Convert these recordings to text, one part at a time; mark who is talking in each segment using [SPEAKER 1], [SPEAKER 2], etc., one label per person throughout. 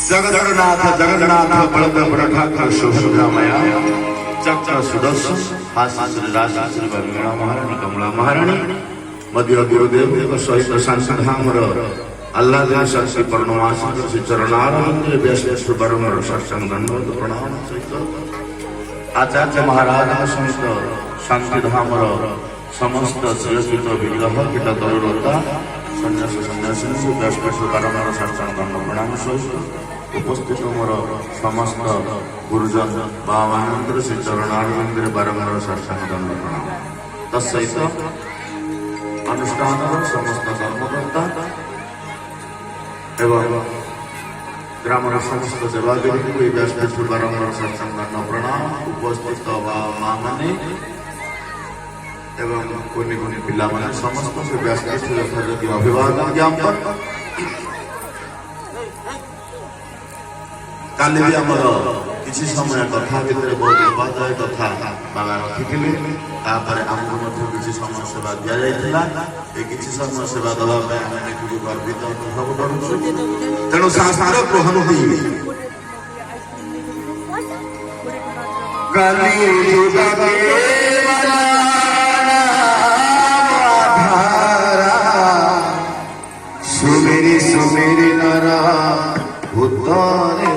[SPEAKER 1] जगन्नाथ जगन्नाथ बलदेव ठाकुर सुभद्रामया चक्र सुदर्शन हास्य राशि वीणा महाराणी कमला महाराणी मध्य गुरुदेव सहित सांसधामर आह्लाद शक्ति पर्णवास श्री चरणारविंद व्यास बरमर सत्संग दंड प्रणाम सहित आचार्य महाराज सहित शांतिधामर समस्त श्रेष्ठ विग्रह कीट तरुलता सन्यासी सन्यासी व्यास बरमर सत्संग दंड प्रणाम सहित उपस्थित मोर समस्त गुरुजन बाबानंद श्री चरणारविंद बारंबार सत्संग दंड प्रणाम तत्सहित अनुष्ठान समस्त कर्मकर्ता एवं ग्राम समस्त सेवादेवी को व्यास बारंबार सत्संग दंड प्रणाम उपस्थित माँ मैंने एवं कुनी कुनी पिला मैंने समस्त से व्यास यथायोग्य अभिवादन ज्ञापन काली भी आमर किसी समय कथा भितर बहुत उपाध्याय कथा बाबा रखी आमको किसी समय सेवा दि जाता किसी समय सेवा देवाई आम निजी गर्वित अनुभव करूँ तेणु शास्त्र कहती सुमेरी सुमेरी नरा भूतरे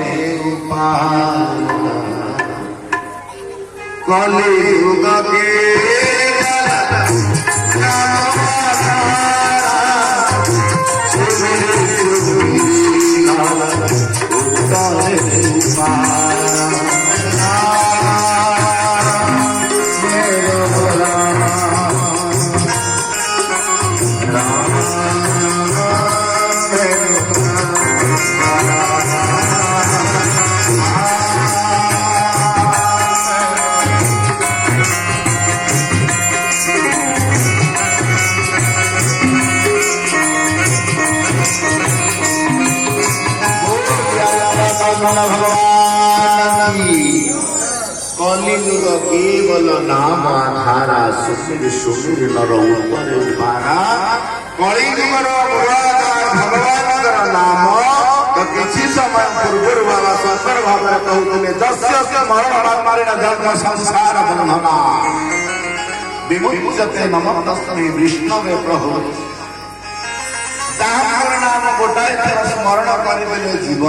[SPEAKER 1] कलियुग के कलियुग केवल नाम आधारा सुमिर सुमिर नर उपरे पारा कलियुगर भगवान नाम तो किसी समय पूर्व बाबा शंकर भाव कहते जस्य मरण मारे न संसार बंधना विमुच्यते नमः तस्मै विष्णवे प्रभु नाम गोटाए स्मरण कर जीव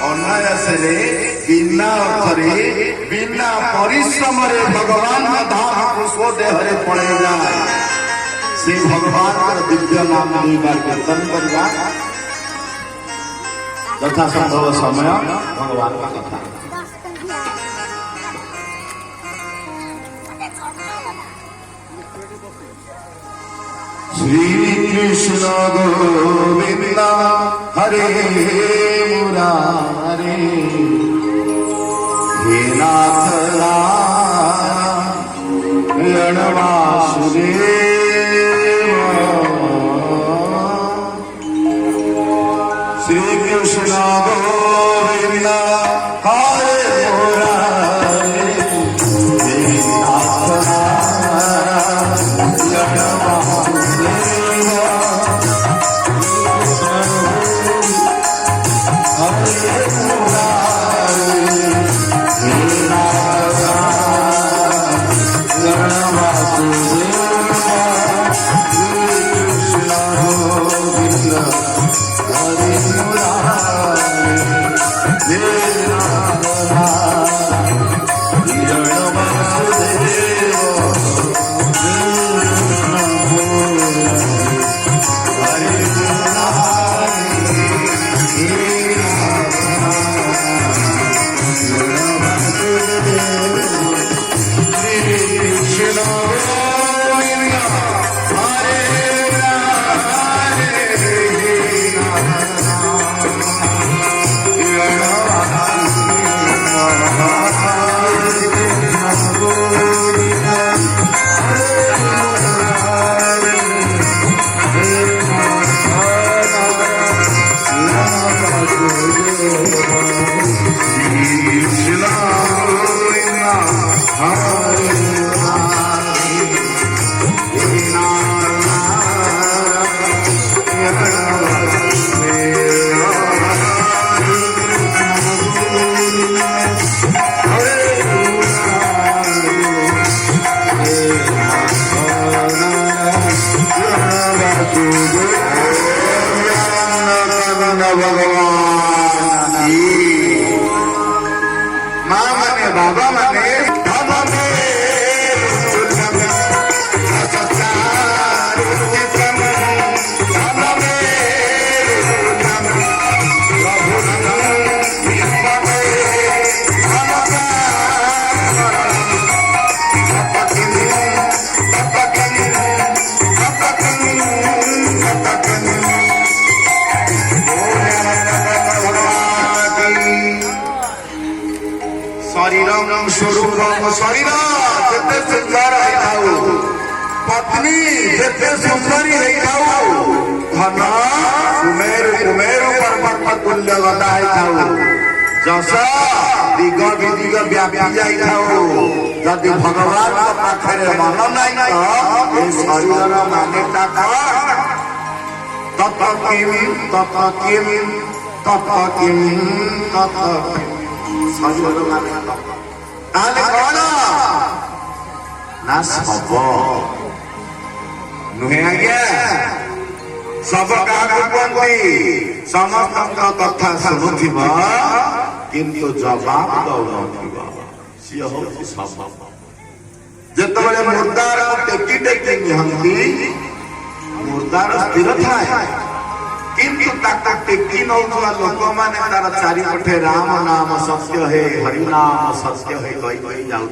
[SPEAKER 1] अनायास ବିନା ଅର୍ଥରେ ବିନା ପରିଶ୍ରମରେ ଭଗବାନ ଧାମ ସ୍ୱ ଦେହରେ ପଳେଇ ଯାଏ। ସେ ଭଗବାନଙ୍କର ଦିବ୍ୟ ନାମ ଦୁଇବାର କୀର୍ତ୍ତନ କରିବା ଯଥା ସମ୍ଭବ ସମୟ ଭଗବାନଙ୍କ କଥା। श्री कृष्ण गोविंद हरे मुरारे हे नाथ नारायण वासुदेव। श्री कृष्ण गोविंद हरे मुरारे हे नाथ नारायण बाबा माने स्वरूप शरीर जिते सुंदर पत्नी जिते सुंदरी धन कुमेरु कुमेरु पर्वत तुल्य गदा जस दिग विदिग व्यापी जदि भगवान पाखे मन नहीं तो शरीर मान्यता तप किम तप किम तप किम तप शरीर मान्यता कौन ना सब नुहे आज्ञा सब क्या कहती समस्त कथा शुणुव किंतु जवाब दौन सी हूँ सब जिते मुर्दार टेकी टेकी निहंती मुर्दार स्थिर थाए किंतु टेकी नौवा लोक मैंने तार चारिपटे राम नाम सत्य है हरि नाम सत्य है कही जाऊँ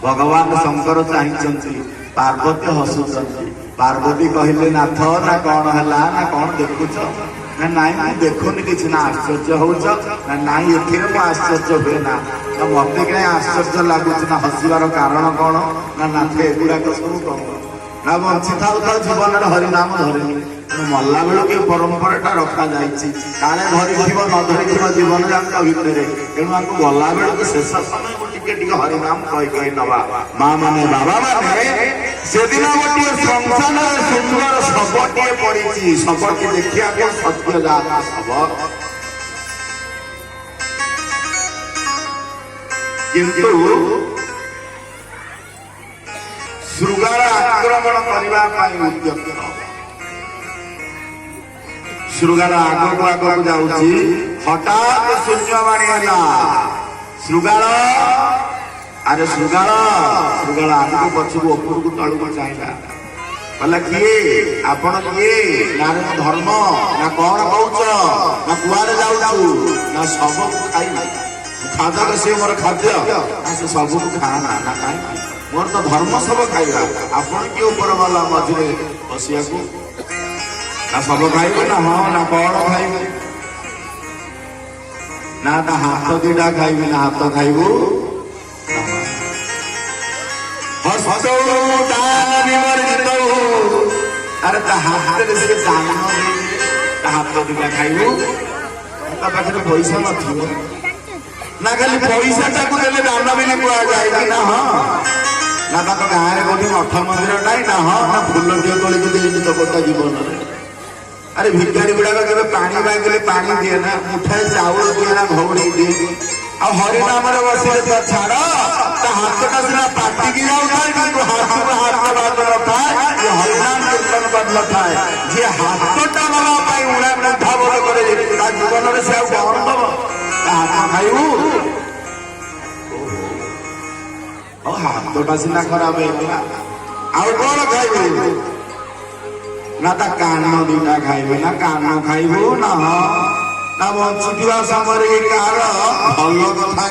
[SPEAKER 1] भगवान शंकर चाहती पार्वती हसुंट पार्वती कहले नाथ ना कौन है ना कौन देखुच ना नाई मैं देखुनि कि ना आश्चर्य होच ना नाई एथि आश्चर्य हुए ना तो मत कहीं आश्चर्य लगुच ना हसबार कारण कौन ना नाथ एगुड़ाक सब कौन ना बंची था जीवन हरिनाम धरनी मल्ला बेलू कि परंपरा रखा जाए काले धरी न धरी जीवन जाक भितर तेणु आपको गला बेलू शेष समय टिके हरिनाम कही नवा माँ माने बाबा माने से दिन गोटे संसार सुंदर शबटे पड़ी शबटी देखा सत्य जात शब किंतु श्रृगार आक्रमण करने उद्यत श्रृगार आगक आगक जाऊँगी हठात शून्यवाणी है श्रृगाल अरे श्रृगाल श्रृगाल आगे पछक ऊपर को तल को चाहिए कहला किए आपण किए ना धर्म ना कौन कौच ना कुआरे जाऊ ना सब खाई खादा से मोर खाद्य से सब खाना ना खाई मोर तो धर्म सब खाइबा आपण के ऊपर वाला मझे बसिया को ना सब खाइबे ना हाँ ना कौन खाइबे ना ता हाथ दीटा खाइबे ना हाथ खाइबू हसतो दान विवर्जितो अरे ता हाथ से दान ता हाथ दीटा खाइबू ता पाखरे पैसा नथिबो ना खाली पैसा टाकू देले दान भी कुआ जाए ना हाँ ना ताको गाँव में कोठी मठ मंदिर नाई ना हाँ ना फूल टे तोड़ के देनी तो गोटा जीवन अरे भिखारी गुड़ाक के पानी मांगे पानी दिए ना मुठाए चाउल दिए ना घौड़ी दिए आ हरिनाम बसिले तो छाड़ हाथटा सीना पाटी की जाऊ हाथ में हाथ बदल था ये हरिनाम कीर्तन बदल था जी हाथटा बाबा उड़ा मुठा बोल करे जीवन में से कौन दब हाथ खाइबू हाथटा सीना खराब है आउ कौन खाइबू ना ता कान दीटा खाइबे ना कान खाइबू ना ना बंचुवा समय कार भल कथा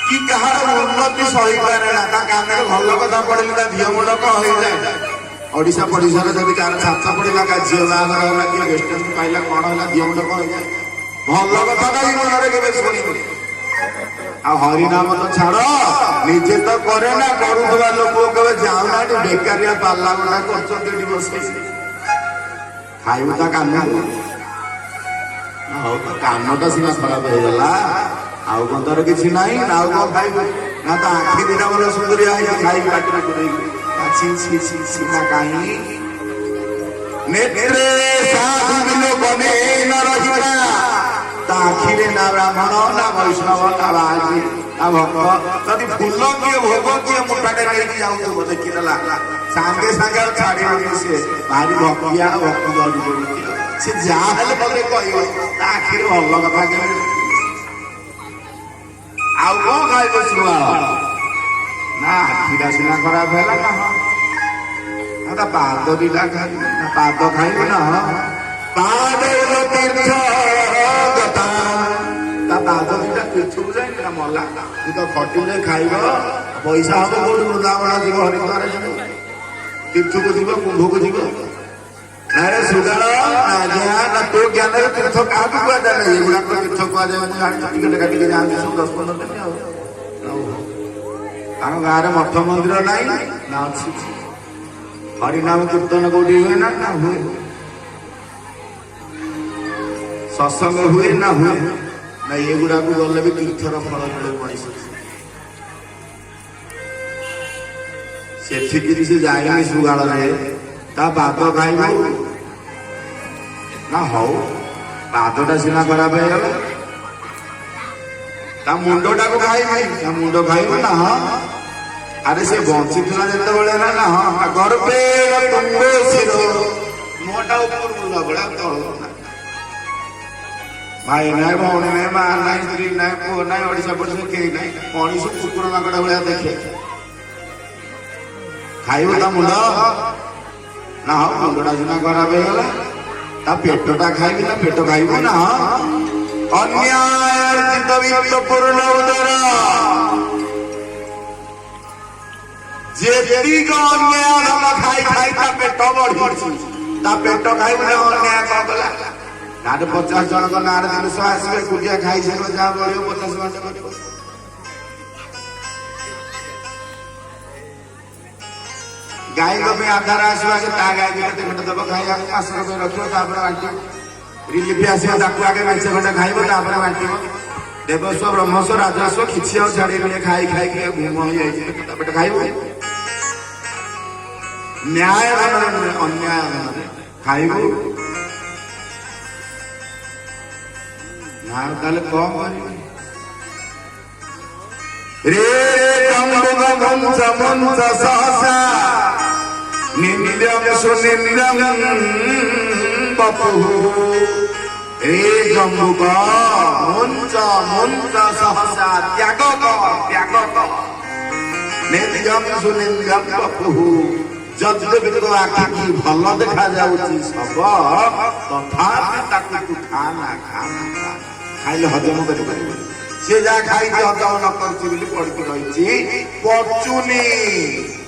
[SPEAKER 1] कि कहार उन्नति सही पारे ना ता कान भल कथा पड़े ता झील मुंड कौन हो जाए ओडिशा पड़िशा जब कार छात पड़ा का झील बाहर कि गेस्ट पाइला कौन है झील मुंड कौन हो जाए भल कथा जीवन में शुणी आ हरिनाम तो छाड़ निजे तो करे ना करुवा लोक कहे जाऊना बेकारिया पाला गुड़ा कर बस खाइबू ता कान हो तो कानटा सीना खराब हो गला आउ कौन तार किसी नाई ना कौन खाइबू ना तो आखि दिना बोले सुंदरिया खाई पाटे सीना कहीं नेत्रे साधु बिलो बने न रहिबा आखिरे ना ब्राह्मण ना वैष्णव ना बाजी ना भक्त यदि फूल किए भोग किए मुठाटे नहीं जाऊँ देखी देला सांगे सांगे छाड़ी से भारी भक्तिया भक्ति गढ़ी से जहाँ बोले कह आखिर भल कथा के आउ कौन खाइब शुआ ना आखिटा सीना खराब है ना पाद दीटा खाइ ना पाद खाइब ना पाद मला तो खटिले खाइब पैसा हम कौन वृंदावन जीव हरिद्वार तीर्थ को जीव कुंभ को जीव ना सुगाल ना तो ज्ञान तीर्थ क्या कह जाए ये गुड़ाक तीर्थ कह जाए टिकट काटिके जाते सब 10-15 दिन आम गाँव में मठ मंदिर ना अच्छी हरिनाम कीर्तन कौटी हुए ना हुए सत्संग हुए ना हुए ना ये गुड़ा को गले भी तीर्थर फल मिले मनीष से जाए सुगाल पाद खाइब ना हो पादटा सीना खराब हो मुंडटा को खाइब मुंड खाइब ना हाँ अरे से बंची था जिते ना हाँ गर्भे मुटा ऊपर बुला बड़ा तल भाई नाई भौणी नाई माँ नाई स्त्री नाई पुओ नाई ओडिशा पड़ोशा कहीं नाई मनीष कुकुर माकड़ भाया देखे खाइब ता मुंड ना हाँ मुंडटा सीना खराब होगा ता पेटटा खाइबी ना पेट खाइब ना अन्याय पूर्ण उदर जेती को अन्याय खाई खाई ता पेट बढ़ी ता पेट खाइब ना अन्याय कौन कला ना 50 जन को ना 300 आसवे गुड़िया खाई से जहाँ बढ़ो 50 घंटे गाय को भी आधार आसवा के ता गाय के घंटे दब खाई आसर में रखो बांटी रिलीफ आसो ताकू आगे मेचे घंटे खाइब बांटी देवस्व ब्रह्मस्व राजस्व किसी छाड़ी खाई खाई घूम हो जाए खाइब न्याय अन्याय खाइब कौन सहसा निंद्यम सुनिंद्यम बपुः हे जम्बुक मुंच मुंच सहसा त्याग कर नित्यम सुनिंद्यम बपुः जद्यपि तो आखि भल देखा जाउची सब तथापि ताकु तू खाना खाइले हजम करि परिबे से जा खाइ हजम न करछि बोली पड़की रहिछि पचुनी